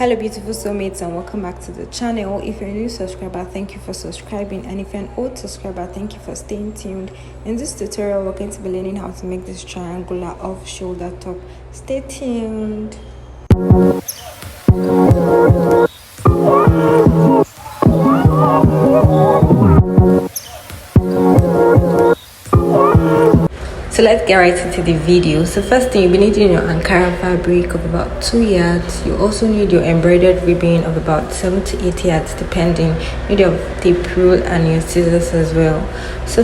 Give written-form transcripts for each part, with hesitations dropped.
Hello beautiful soulmates and welcome back to the channel. If you're a new subscriber, thank you for subscribing, and if you're an old subscriber, thank you for staying tuned. In this tutorial we're going to be learning how to make this triangular off shoulder top. Stay tuned. So let's get right into the video. So first thing, you'll be needing your Ankara fabric of about 2 yards. You also need your embroidered ribbon of about 7 to 8 yards depending. You need your tape rule and your scissors as well. So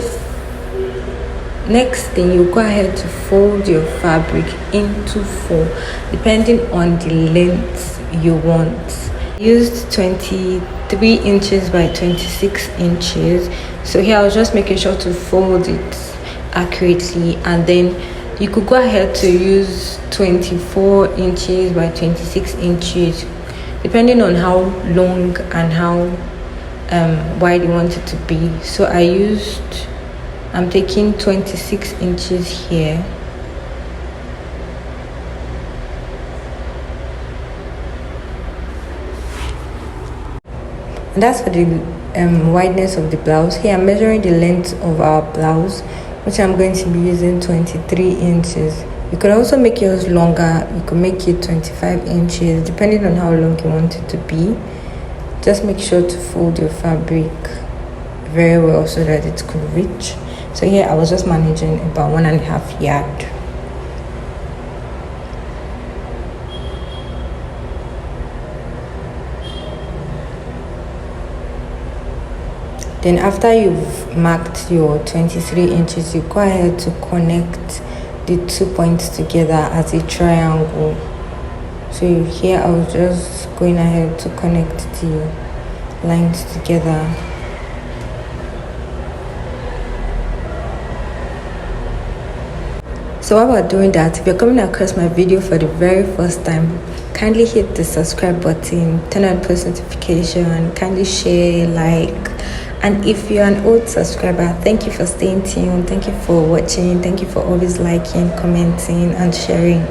next thing, you go ahead to fold your fabric into 4 depending on the length you want. I used 23 inches by 26 inches. So here I was just making sure to fold it accurately, and then you could go ahead to use 24 inches by 26 inches depending on how long and how wide you want it to be. So I'm taking 26 inches here, and that's for the wideness of the blouse. Here I'm measuring the length of our blouse, which I'm going to be using 23 inches. You could also make yours longer. You could make it 25 inches depending on how long you want it to be. Just make sure to fold your fabric very well so that it could reach. So here I was just managing about 1.5 yards. Then after you've marked your 23 inches, you go ahead to connect the 2 points together as a triangle. So here I was just going ahead to connect the lines together. So while we're doing that, if you're coming across my video for the very first time, kindly hit the subscribe button, turn on post notification, kindly share, like. And if you're an old subscriber, thank you for staying tuned, thank you for watching, thank you for always liking, commenting and sharing.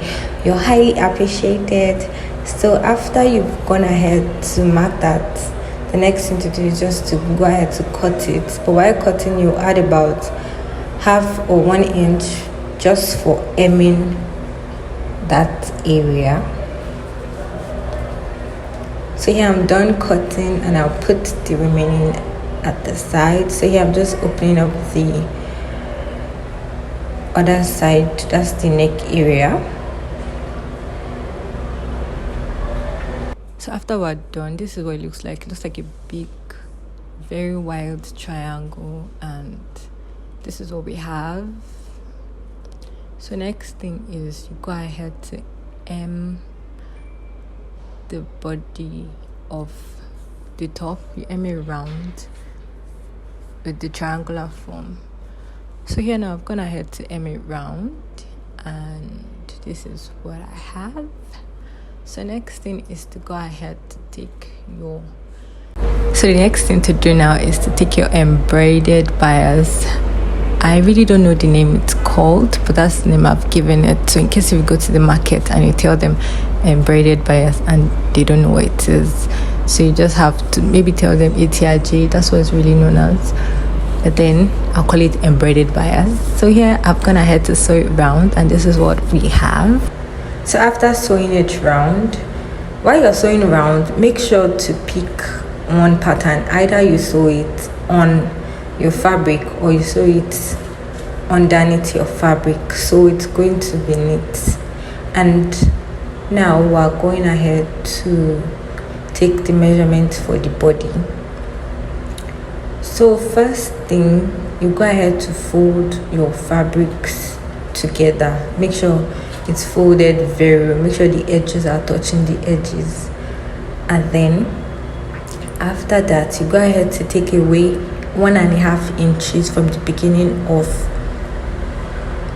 You're highly appreciated. So after you've gone ahead to mark that, the next thing to do is just to go ahead to cut it. But while cutting, you add about 1/2 or 1 inch just for hemming that area. So here I'm done cutting, and I'll put the remaining at the side. So here I'm just opening up the other side, that's the neck area. So after we're done, this is what it looks like. It looks like a big, very wild triangle, and this is what we have. So next thing is you go ahead to hem the body of the top. You hem it round with the triangular form. So here now I've gone ahead to hem it round, and this is what I have. So next thing is to go ahead to take your the next thing to do now is to take your embroidered bias. I really don't know the name it's called, but that's the name I've given it. So in case you go to the market and you tell them embroidered bias and they don't know what it is, so you just have to maybe tell them ATRJ, that's what it's really known as. But then I'll call it embroidered bias. So here I've gone ahead to sew it round, and this is what we have. So after sewing it round, while you're sewing round, make sure to pick one pattern. Either you sew it on your fabric or you sew it underneath your fabric, so it's going to be neat. And now we're going ahead to take the measurement for the body. So first thing, you go ahead to fold your fabrics together. Make sure it's folded very well. Make sure the edges are touching the edges. And then after that, you go ahead to take away 1.5 inches from the beginning of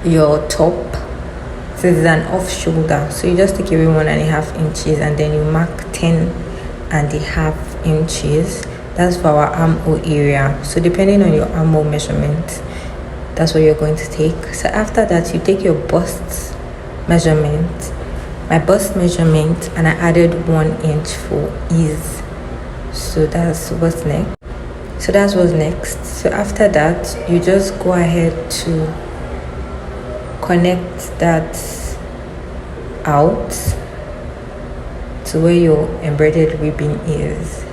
your top. So this is an off shoulder, so you just take away 1.5 inches, and then you mark 10.5 inches. That's for our armhole area. So depending on your armhole measurement, that's what you're going to take. So after that, you take your bust measurement my bust measurement and I added 1 inch for ease. So that's what's next. So after that, you just go ahead to connect that out to where your embroidered ribbon is.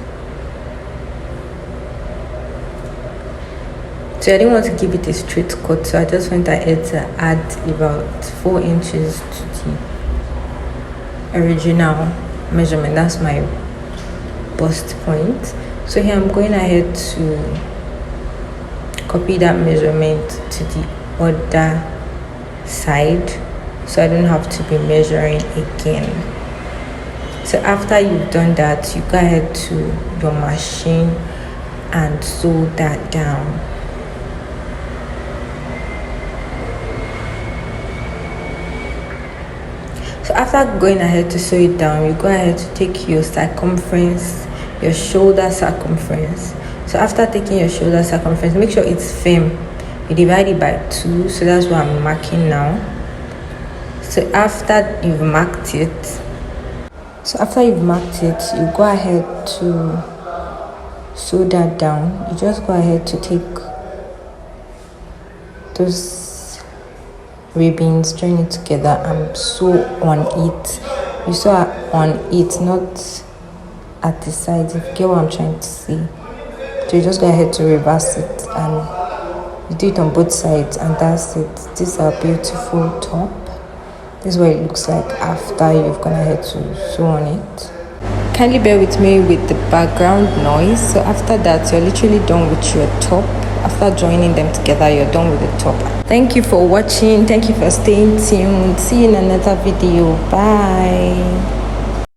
So I didn't want to give it a straight cut, so I just went ahead to add about 4 inches to the original measurement. That's my bust point. So here I'm going ahead to copy that measurement to the other side, so I don't have to be measuring again. So after you've done that, you go ahead to your machine and sew that down. So after going ahead to sew it down, you go ahead to take your circumference, your shoulder circumference. So after taking your shoulder circumference, make sure it's firm. You divide it by 2, so that's what I'm marking now. So after you've marked it, you go ahead to sew that down. You just go ahead to take those ribbons, join it together and sew on it. You sew on it, not at the sides, if you get what I'm trying to say. So you just go ahead to reverse it and you do it on both sides, and that's it. This is a beautiful top. This is what it looks like after you've gone ahead to sew on it. Kindly bear with me with the background noise. So after that, you're literally done with your top. After joining them together, you're done with the top. Thank you for watching. Thank you for staying tuned. See you in another video. Bye.